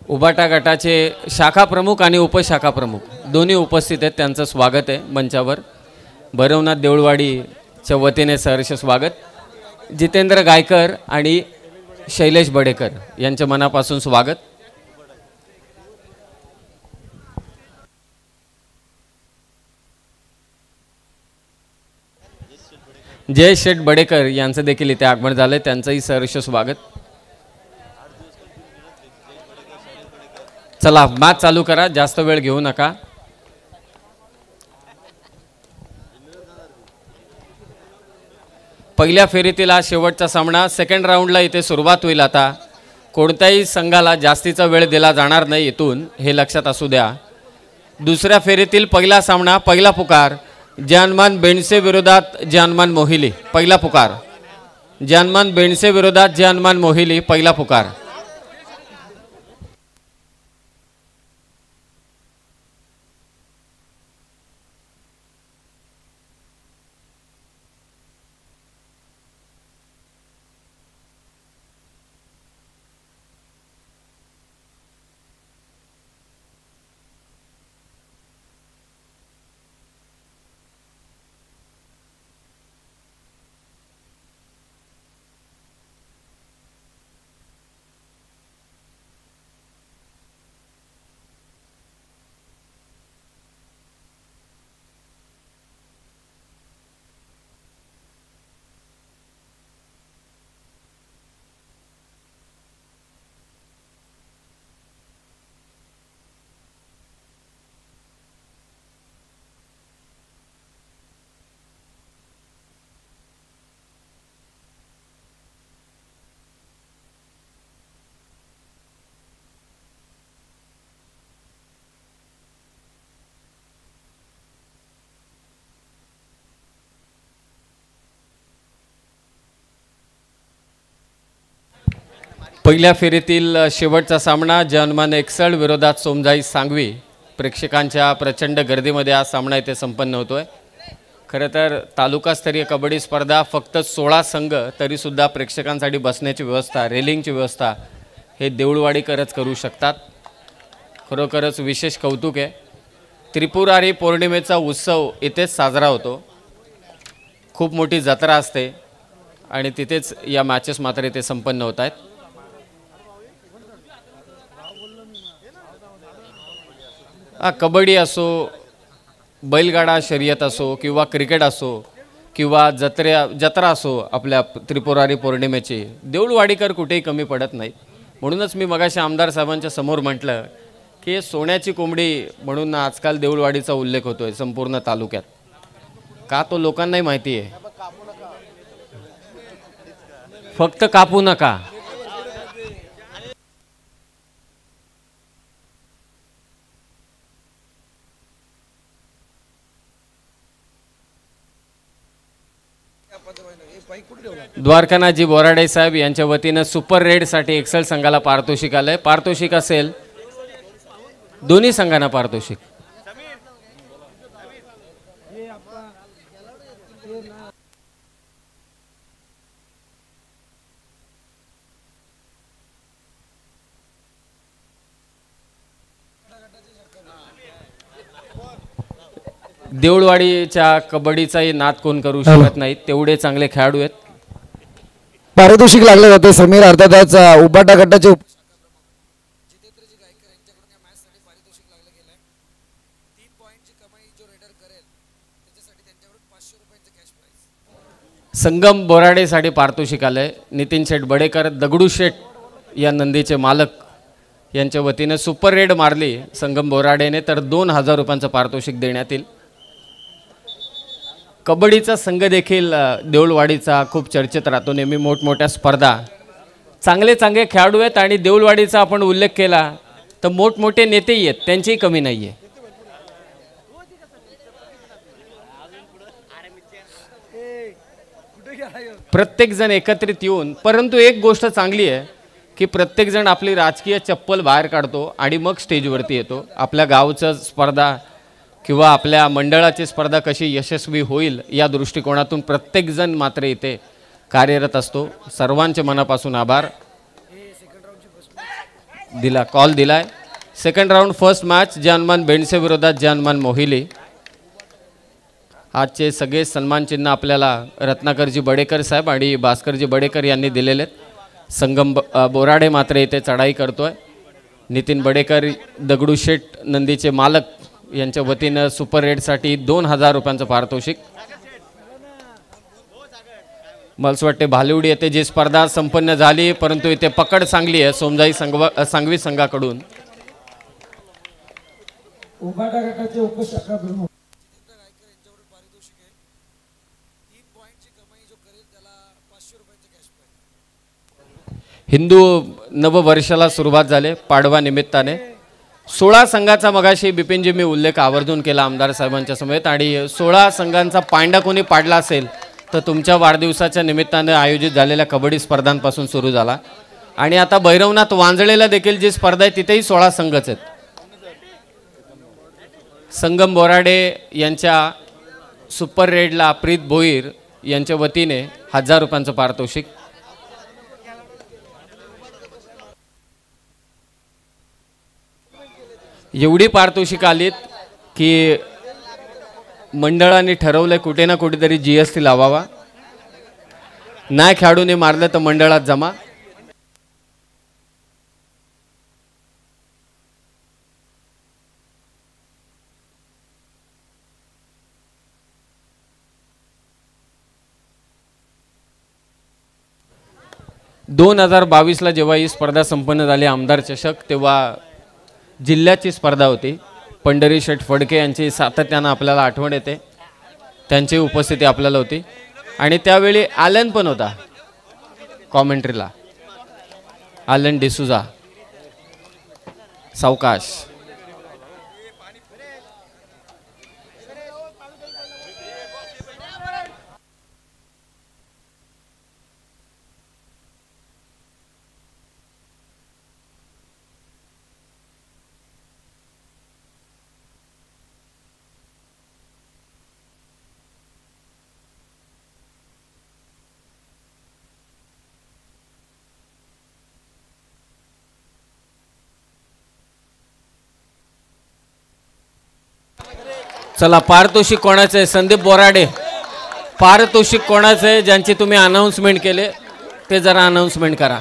उबाटा गटाचे शाखा प्रमुख आणि उपशाखा प्रमुख दोन्ही उपस्थित आहेत, त्यांचं स्वागत आहे मंचावर. भैरवनाथ देऊळवाडीच्या वतीने सहर्ष स्वागत. जितेंद्र गायकर आणि शैलेश बडेकर यांच्या मनापासून स्वागत. जय शेठ बडेकर यांचं देखील इथे आगमन झालंय, त्यांचंही सहर्ष स्वागत. चला मॅच चालू करा, जास्त वेळ घेऊ नका. पहिल्या फेरीतील हा शेवटचा सामना. सेकंड राऊंडला इथे सुरुवात होईल. आता कोणत्याही संघाला जास्तीचा वेळ दिला जाणार नाही इथून, हे लक्षात असू द्या. दुसऱ्या फेरीतील पहिला सामना, पहिला पुकार जानमान बेंडसे विरोधात जानमान मोहिली. पहिला पुकार जानमान बेंडसे विरोधात जानमान मोहिली, पहिला पुकार. पहिल्या फेरीतील शेवटचा सामना जानमान एक्सल विरोधात सोमजाई सांगवी. प्रेक्षकांच्या प्रचंड गर्दीमध्ये हा सामना इथे संपन्न होतोय. खरं तर तालुकास्तरीय कबड्डी स्पर्धा फक्त 16 संघ, तरीसुद्धा प्रेक्षकांसाठी बसण्याची व्यवस्था, रेलिंगची व्यवस्था हे देऊळवाडीकरच करू शकतात. खरोखरच विशेष कौतुक आहे. त्रिपुरारी पौर्णिमेचा उत्सव इथेच साजरा होतो. खूप मोठी जत्रा असते आणि तिथेच या मॅचेस मात्र इथे संपन्न होत आहेत. कबड्डी असो, बैलगाडा शर्यत असो किंवा क्रिकेट असो किंवा जत्रा असो, आपल्या त्रिपुरारी पौर्णिमेची देऊळवाडीकर कुठेही कमी पडत नाही. म्हणूनच मी मगाशी आमदार साहेबांच्या समोर म्हटलं की सोन्याची कोंबडी म्हणून आजकाल देऊळवाडीचा उल्लेख होतोय संपूर्ण तालुक्यात. का तो लोकांनाही माहिती आहे. फक्त कापू नका. द्वारकानाथजी बोराडे साहेब यांच्या वतीनं सुपर रेडसाठी एक्सेल संघाला पारितोषिक आलंय. पारितोषिक असेल दोन्ही संघांना पारितोषिक. देऊळवाडीच्या कबड्डीचाही नाद कोण करू शकत नाही, तेवढे चांगले खेळाडू आहेत. पारितोषिक लागले जाते. समीर अर्थातच उबाटा गटाचे संगम बोराडेसाठी पारितोषिक आलंय. नितीन शेठ बडेकर, दगडू शेठ या नंदीचे मालक यांच्या वतीनं सुपर रेड मारली संगम बोराडेने, तर 2000 रुपयांचं पारितोषिक देण्यात येईल. कबड्डीचा संघ देखील देऊळवाडीचा खूप चर्चेत राहतो नेहमी. मोठमोठ्या स्पर्धा, चांगले चांगले खेळाडू आहेत आणि देऊळवाडीचा आपण उल्लेख केला तर मोठमोठे नेतेही आहेत, त्यांचीही कमी नाही आहे. प्रत्येकजण एकत्रित येऊन, परंतु एक गोष्ट चांगली आहे की प्रत्येकजण आपली राजकीय चप्पल बाहेर काढतो आणि मग स्टेजवरती येतो. आपल्या गावचं स्पर्धा किंवा आपल्या मंडळाची स्पर्धा कशी यशस्वी होईल या दृष्टिकोनातून प्रत्येकजण मात्र इथे कार्यरत असतो. सर्वांचे मनापासून आभार. दिला कॉल दिलाय. सेकंड राऊंड फर्स्ट मॅच जानमान बेंडसे विरोधात जानमान मोहिली. आजचे सगळे सन्मान चिन्ह आपल्याला रत्नाकरजी बडेकर साहेब आणि भास्करजी बडेकर यांनी दिलेले आहेत. संगम बोराडे मात्र इथे चढाई करतोय. नितीन बडेकर दगडूशेठ नंदीचे मालक यांच्या वतीनं सुपर रेडसाठी 2000 रुपयांचं पारितोषिक. मला असं वाटते भालिवडी येथे जी स्पर्धा संपन्न झाली, परंतु इथे पकड चांगली आहे सोमजाई सांगवी संघाकडून. उबाटा गटाचे उपशाखा प्रमुख हिंदू नववर्षाला सुरुवात झाली पाडवा निमित्ताने. 16 संघाचा मगाशी बिपिनजी मी उल्लेख आवर्जून केला आमदार साहेबांच्या समेत. आणि 16 संघांचा पांडा कोणी पाडला असेल तर तुमच्या वाढदिवसाच्या निमित्ताने आयोजित झालेल्या कबड्डी स्पर्धांपासून सुरू झाला. आणि आता भैरवनाथ वांजळेला देखील जी स्पर्धा आहे तिथेही 16 संघच आहेत. संगम बोराडे यांच्या सुपर रेडला प्रीत भोईर यांच्या वतीने 1000 रुपयांचं पारितोषिक. एवढी पारितोषिक आलीत की मंडळाने ठरवलं कुठे ना कुठेतरी GST लावावा. नाही खेळाडूने मारलं तर मंडळात जमा. दोन 2022ला जेव्हा ही स्पर्धा संपन्न झाली आमदार चषक, तेव्हा जिल्ह्याची स्पर्धा होती. पंढरी शेठ फडके यांची सातत्यानं आपल्याला आठवण येते. त्यांची उपस्थिती आपल्याला होती. आणि त्यावेळी आलन पण होता कॉमेंट्रीला. आलन डिसुजा सावकाश. चला पारितोषिक कोणाचं आहे? संदीप बोराडे. पारितोषिक कोणाचं आहे? ज्यांची तुम्ही अनाउन्समेंट केले ते जरा अनाउन्समेंट करा.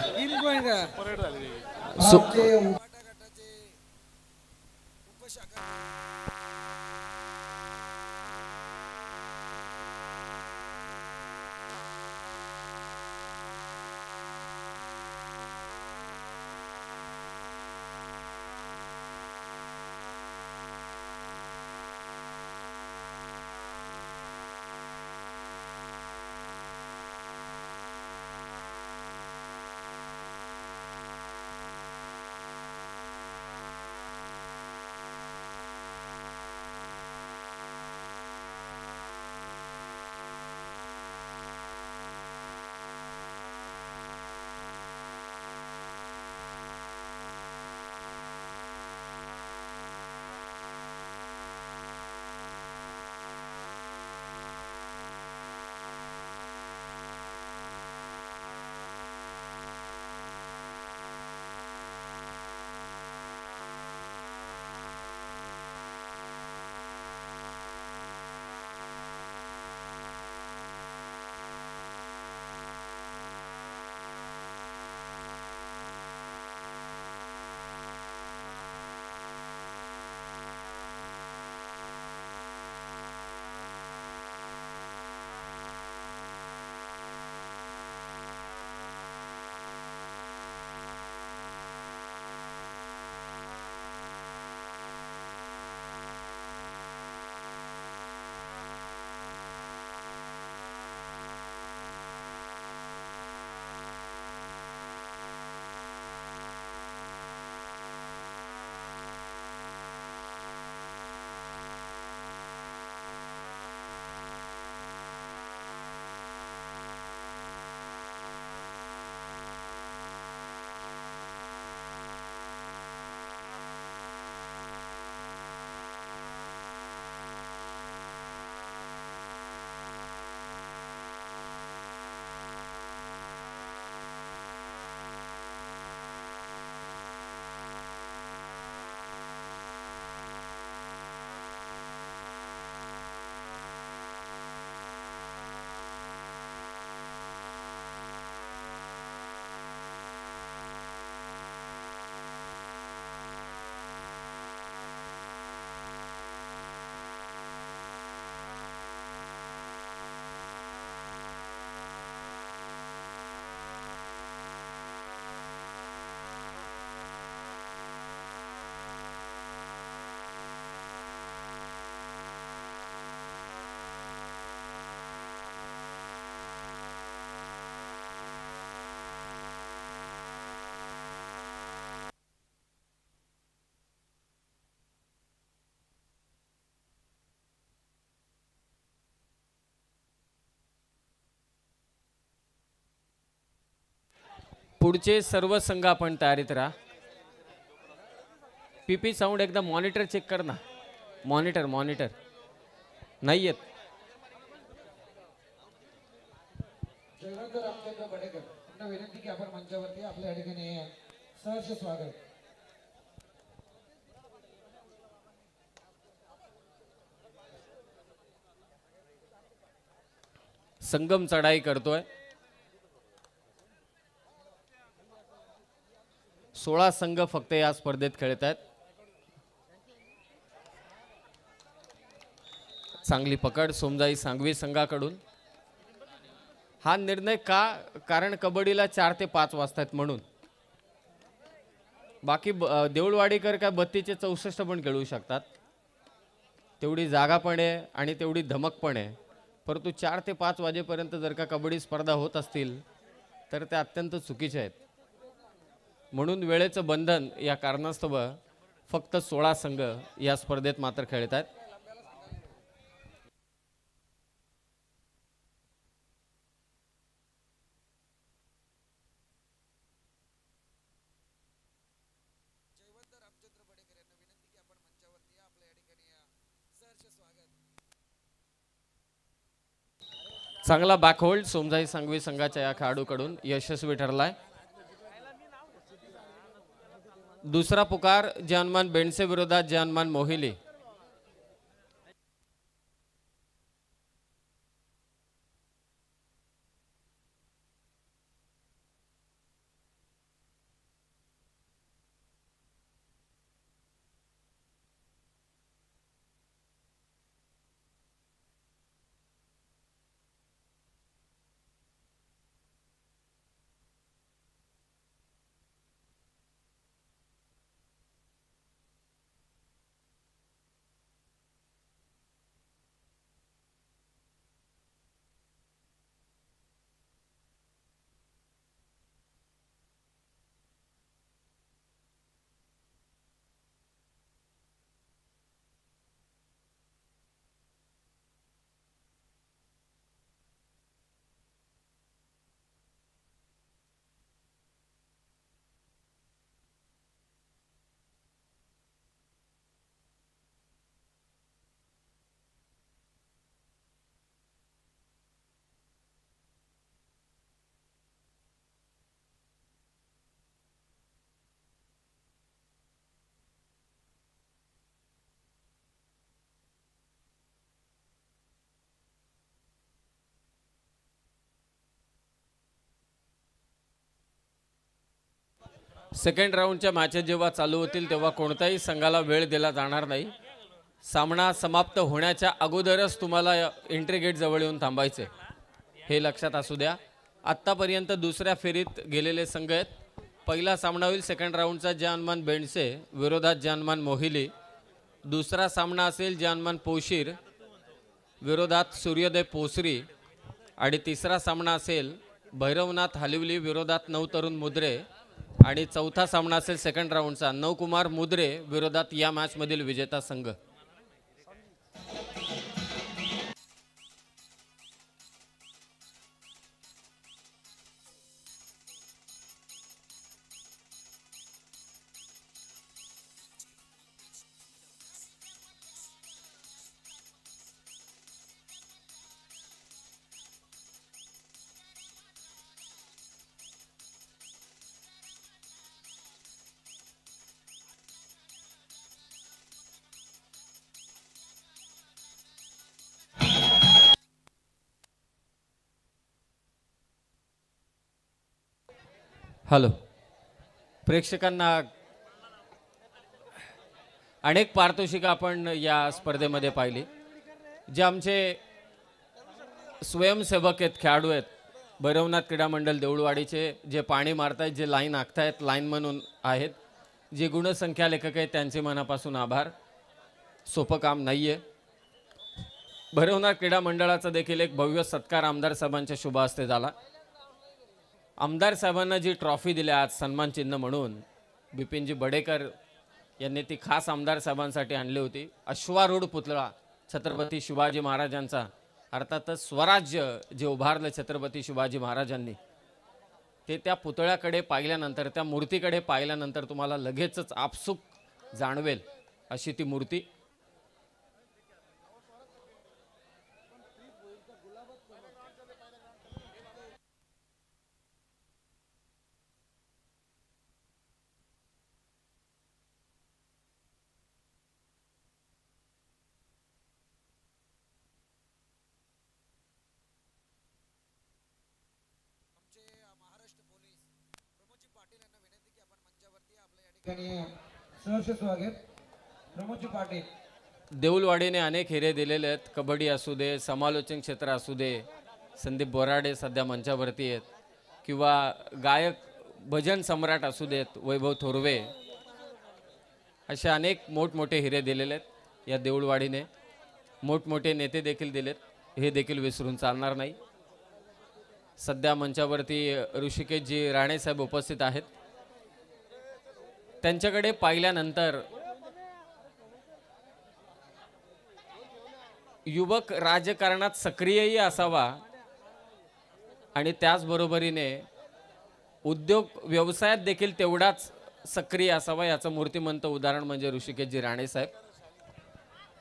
पुढचे सर्व संघ आपण तयारीत राहा. पीपी साऊंड एकदा मॉनिटर चेक कर ना. मॉनिटर नाही येत. जयवंत रामचंद्र बडेकर यांना विनंती की आपण मंचावरती आपल्या ठिकाणी सहर्ष स्वागत. संगम चढाई करतोय. 16 संघ फक्त या स्पर्धेत खेळत आहेत. चांगली पकड सोमजाई सांगवी संघाकडून. हा निर्णय का? कारण कबड्डीला 4 ते 5 वाजतायत म्हणून. बाकी देऊळवाडीकर काय 32 ते 64 पण खेळू शकतात. तेवढी जागा पण आहे आणि तेवढी धमक पण आहे. परंतु 4 ते 5 वाजेपर्यंत जर का कबड्डी स्पर्धा होत असतील तर त्या अत्यंत चुकीच्या आहेत. म्हणून वेळेचं बंधन या कारणास्तव फक्त 16 संघ या स्पर्धेत मात्र खेळत आहेत. चांगला बॅकहोल्ड सोमजाई सांगवी संघाच्या या खेळाडूकडून यशस्वी ठरलाय. दुसरा पुकार जानमान बेंडसे विरोधात जानमान मोहिली. सेकंड राऊंडच्या मॅचेस जेव्हा चालू होतील तेव्हा कोणत्याही संघाला वेळ दिला जाणार नाही. सामना समाप्त होण्याच्या अगोदरच तुम्हाला एंट्री गेट जवळ येऊन थांबायचे, हे लक्षात असू द्या. आत्तापर्यंत दुसऱ्या फेरीत गेलेले संघ आहेत. पहिला सामना होईल सेकंड राऊंडचा जानमान बेंडसे विरोधात जानमान मोहिली. दुसरा सामना असेल जानमान पोशीर विरोधात सूर्योदय पोसरी. आणि तिसरा सामना असेल भैरवनाथ हलिवली विरोधात नवतरुण मुद्रे. आणि चौथा सामना असेल सेकंड राऊंडचा नवकुमार मुद्रे विरोधात या मॅचमधील विजेता संघ. हॅलो प्रेक्षकांना, अनेक पारितोषिकं आपण या स्पर्धेमध्ये पाहिली. जे आमचे स्वयंसेवक आहेत, खेळाडू आहेत, भैरवनाथ क्रीडा मंडळ देऊळवाडीचे, जे पाणी मारतायत, जे लाईन आखतायत, लाईन म्हणून आहेत, जे गुणसंख्या लेखक आहेत, त्यांचे मनापासून आभार. सोपं काम नाही आहे. भैरवनाथ क्रीडा मंडळाचा देखील एक भव्य सत्कार आमदार साहेबांच्या शुभ हस्ते झाला. आमदार साहेबांना जी ट्रॉफी दिल्या आज सन्मान चिन्ह म्हणून, बिपिनजी बडेकर यांनी ती खास आमदार साहेबांसाठी आणली होती. अश्वारूढ पुतळा छत्रपती शिवाजी महाराजांचा, अर्थातच स्वराज्य जे उभारलं छत्रपती शिवाजी महाराजांनी, ते त्या पुतळ्याकडे पाहिल्यानंतर, त्या मूर्तीकडे पाहिल्यानंतर तुम्हाला लगेचच आपसूक जाणवेल अशी ती मूर्ती. महाराष्ट्र पोलीस प्रमोदजी पाटील यांना विनंती की आपण मंचावरती आपल्या या ठिकाणी सहर्ष स्वागत. प्रमोदजी पाटील. देऊलवाडीने अनेक हिरे दिलेले आहेत. कबड्डी असू दे, समालोचन क्षेत्र असू दे, संदीप बोराडे सध्या मंचावरती आहेत, किंवा गायक भजन सम्राट असू देत वैभव थोरवे, असे अनेक मोठमोठे हिरे दिलेले आहेत या देऊळवाडीने. मोठमोठे नेते देखील दिलेत, हे देखील विसरून चालणार नाही. सध्या मंचावरती ऋषिकेशजी राणेसाहेब उपस्थित आहेत. त्यांच्याकडे पाहिल्यानंतर युवक राजकारणात सक्रियही असावा आणि त्याचबरोबरीने उद्योग व्यवसायात देखील तेवढाच सक्रिय असावा, याचं मूर्तिमंत उदाहरण म्हणजे ऋषिकेशजी राणेसाहेब.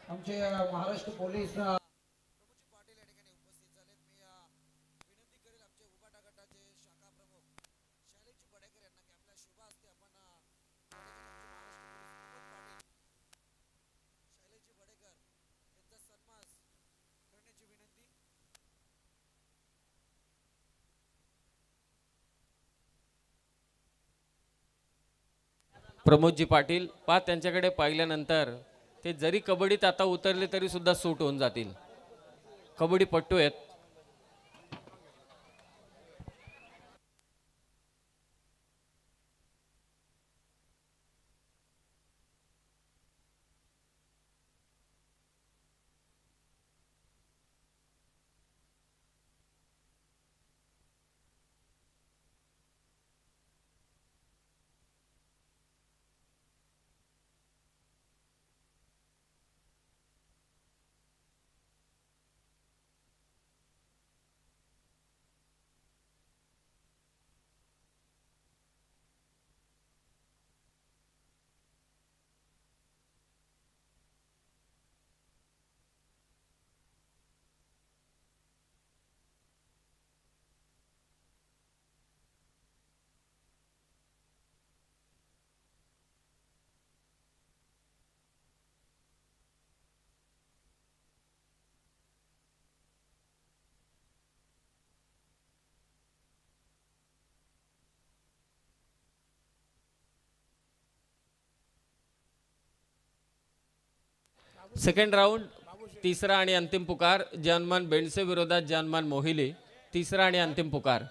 आमचे महाराष्ट्र पोलीस प्रमोदजी पाटील या ठिकाणी उपस्थित झालेत. मी विनंती करेल आमचे उबाटा गटाचे शाखा प्रमुख शैलेशजी बडेकर यांना की आपल्या शुभ हस्ते आपण शैलेशजी बडेकर यांचा सन्मान करण्याची विनंती. प्रमोदजी पाटील पहा, त्यांच्याकडे पाहिल्यानंतर ते जरी कबड्डीत आता उतरले तरी सुद्धा सूट होऊन जातील. कबड्डीपट्टू आहेत. सेकंड राऊंड, तिसरा आणि अंतिम पुकार. जानमान बेंडसे विरोधात जानमान मोहिले. तिसरा आणि अंतिम पुकार.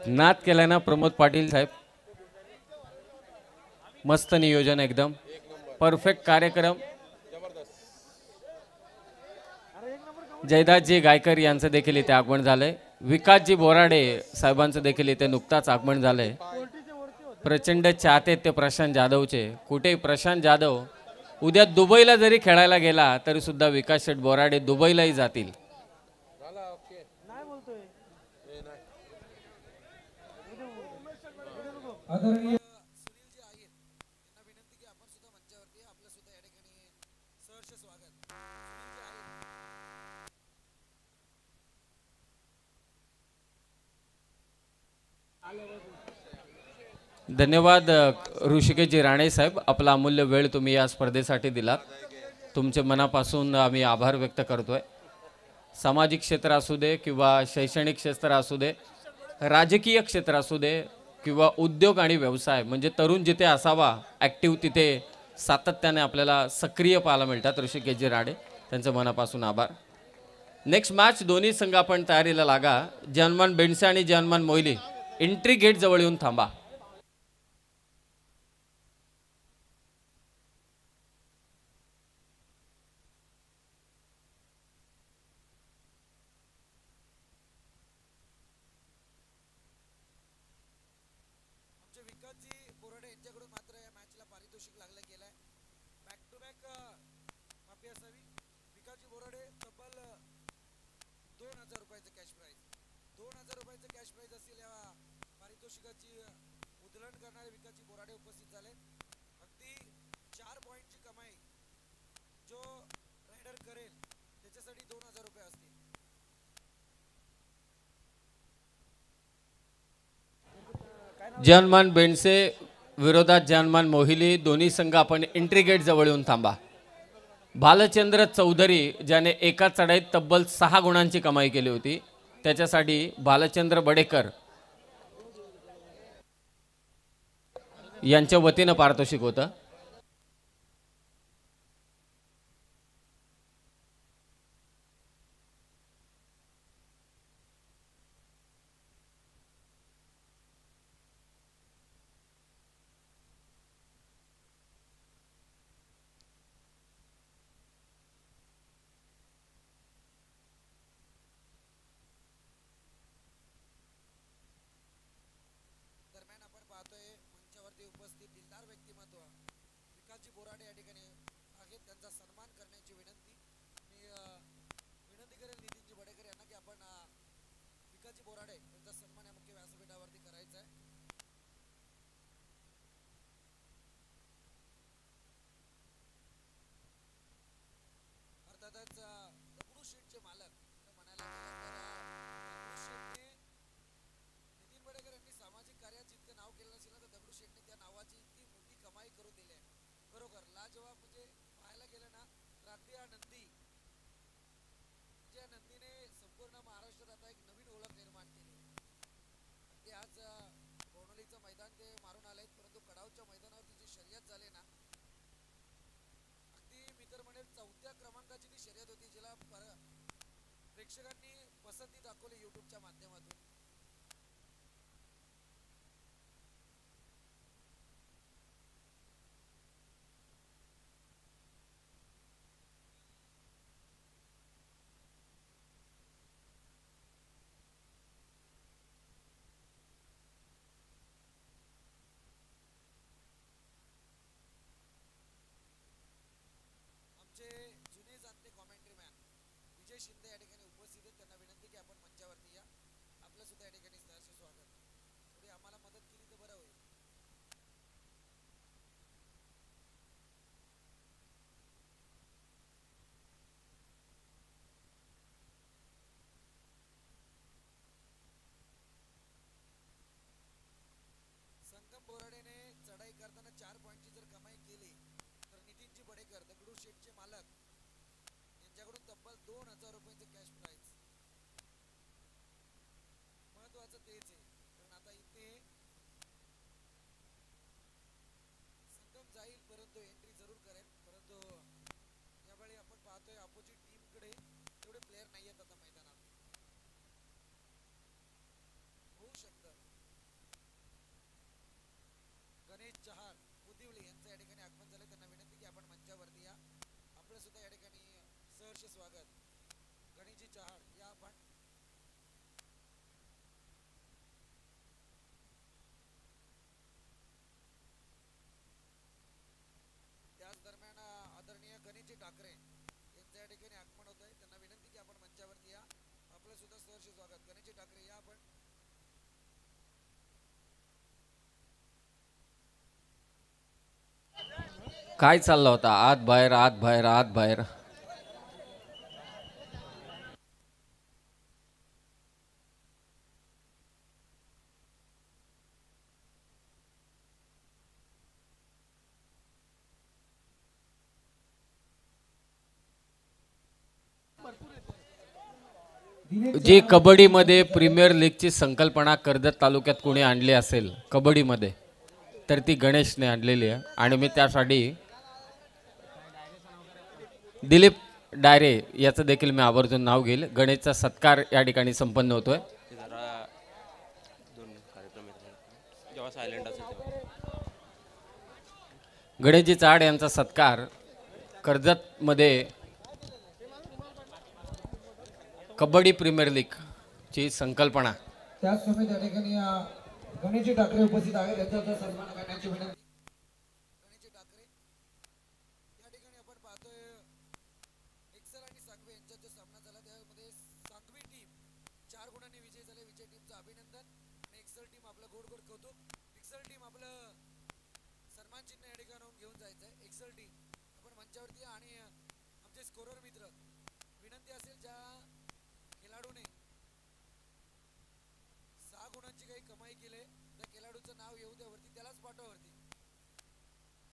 नाद केलाय ना प्रमोद पाटील साहेब. मस्त नियोजन, एकदम परफेक्ट कार्यक्रम. जयदासजी गायकर यांचं देखील इथे आगमन झालंय. विकासजी बोराडे साहेबांचं देखील इथे नुकताच आगमन झालंय. प्रचंड चाहते ते प्रशांत जाधवचे. कुठे प्रशांत जाधव उद्या दुबईला जरी खेळायला गेला तरी सुद्धा विकास शेठ बोराडे दुबईलाही जातील. आदरणीय सुनीलजी आहेत यांना विनंती की आपण सुद्धा मंचावरती आपलं सुद्धा या ठिकाणी सहर्ष स्वागत. सुनीलजी आहेत. धन्यवाद ऋषिकेशजी राणे साहेब, आपला अमूल्य वेळ तुम्ही या स्पर्धेसाठी दिलात. तुमचे मनापासून आम्ही आभार व्यक्त करतोय. सामाजिक क्षेत्र असू दे किंवा शैक्षणिक क्षेत्र असू दे, राजकीय क्षेत्र असू दे किंवा उद्योग आणि व्यवसाय, म्हणजे तरुण जिथे असावा ॲक्टिव्ह तिथे सातत्याने आपल्याला सक्रिय पाहायला मिळतात. ऋषिकेशजी राणे त्यांचं मनापासून आभार. नेक्स्ट मॅच दोन्ही संघ आपण तयारीला लागा. जनमान बेंडसे आणि जनमान मोहिली एंट्री गेट जवळ येऊन थांबा. आमचे विकासजी बोराडे यांच्याकडून मात्र या मॅचला पारितोषिक लागलं गेलंय. बॅक टू बॅक माफी असावी. विकासजी बोराडे तब्बल 2000 रुपयाचं कॅश प्राइज, 2000 रुपयाचं कॅश प्राइज असेल या पारितोषिकाची उधळण करणारे विकासजी बोराडे उपस्थित झाले. अगदी 4 पॉईंटची कमाई जो रायडर करेल त्याच्यासाठी 2000 रुपये असतील. जनमान बेंडसे विरोधात जनमान मोहिली, दोन्ही संघ आपण एंट्री गेट जवळ येऊन थांबा. भालचंद्र चौधरी ज्याने एका चढाईत तब्बल 6 गुणांची कमाई केली होती, त्याच्यासाठी भालचंद्र बडेकर यांच्या वतीनं पारितोषिक होतं. दरम्यान आपण पाहतोय मंचावरती उपस्थित दिलदार व्यक्तिमत्व विकासजी बोराडे या ठिकाणी आहेत. त्यांचा सन्मान करण्याची विनंती मी विनंती करेल नितीनजी बडेकर यांना की आपण विकासजी बोराडे यांचा सन्मान या मुख्य व्यासपीठावरती करायचा आहे. अर्थातच दगडू शेठचे मालक म्हणायला गेलं तर दगडू शेठने नितीन बडेकर यांनी सामाजिक कार्यात जितकं नाव केलं नसेल तर दगडू शेठने त्या नावाची इतकी मोठी कमाई करून दिली आहे. खरोखर लाजवाब. म्हणजे पाहायला गेलं ना रात्री हा नंदी, ज्या नंदीने संपूर्ण महाराष्ट्रात आता एक नवीन ओळख निर्माण केली. ते आज बोर्नोलीचं मैदान ते मारून आलेत, परंतु कडावच्या मैदानावरती जी शर्यत झाली ना, अगदी मी तर म्हणेल 4थ्या क्रमांकाची ती शर्यत होती, जिला प्रेक्षकांनी पसंती दाखवली युट्यूबच्या माध्यमातून. आमचे जुने जाणते कॉमेंट्री मॅन विजय शिंदे या ठिकाणी उपस्थित आहेत. त्यांना विनंती की आपण मंचावरती या. आपलं सुद्धा या ठिकाणी सहर्ष स्वागत. थोडी आम्हाला मदत केली तर बरं होईल. संगम बोराडेने चढाई करताना 4 पॉईंटची जर कमाई केली तर नितीनजी बडेकर दगडू शेठचे मालक यांच्याकडून तब्बल 2000 रुपयांचे कॅश प्राइज. महत्वाचं तेच आहे, कारण आता इथे संगम जाईल परंतु एंट्री जरूर करेल. परंतु यावेळी आपण पाहतोय अपोजिट टीमकडे तेवढे प्लेयर नाही आहेत आता मैदानात. होऊ शकतं चहाड या आपण. त्याच दरम्यान आदरणीय गणेशजी ठाकरे यांच्या या ठिकाणी आगमन होत आहे. त्यांना विनंती की आपण मंचावरती या. आपलं सुद्धा सहर्ष स्वागत. गणेशजी ठाकरे या आपण. काय चालला होता आत बाहेर आत बाहेर आत बाहेर. जी कबड्डीमध्ये प्रीमियर लीगची संकल्पना कर्जत तालुक्यात कोणी आणली असेल कबड्डीमध्ये तर ती गणेशने आणलेली आहे. आणि मी त्यासाठी दिलीप डायरे याचं देखील मी आवर्जून नाव घेईल. गणेशचा सत्कार या ठिकाणी संपन्न होतोय. गणेशजी चाड यांचा सत्कार कर्जतमध्ये कबड्डी प्रीमियर लीग ची संकल्पना. त्याच समय त्या ठिकाणी गणेशजी ठाकरे उपस्थित आहेत. त्यांचा सन्मान करण्याची विनंती. गणेशजी ठाकरे या ठिकाणी आपण पाहतोय एक्सेल आणि सांगवी यांच्यात जो सामना झाला त्यामध्ये सांगवी टीम 4 गुणांनी विजयी झाले. विजय टीमचं अभिनंदन आणि एक्सेल टीम आपलं गोड गोड कौतुक. एक्सेल टीम आपलं सन्मान चिन्ह या ठिकाणी घेऊन जायचंय. एक्सेल टीम आपण मंचावरती या. आणि आमचे स्कोरर मित्र विनंती असेल ज्या खेळाडूने 6 गुणांची काही कमाई केली त्या खेळाडूचं नाव येऊ द्या वरती. त्यालाच पाठवा वरती.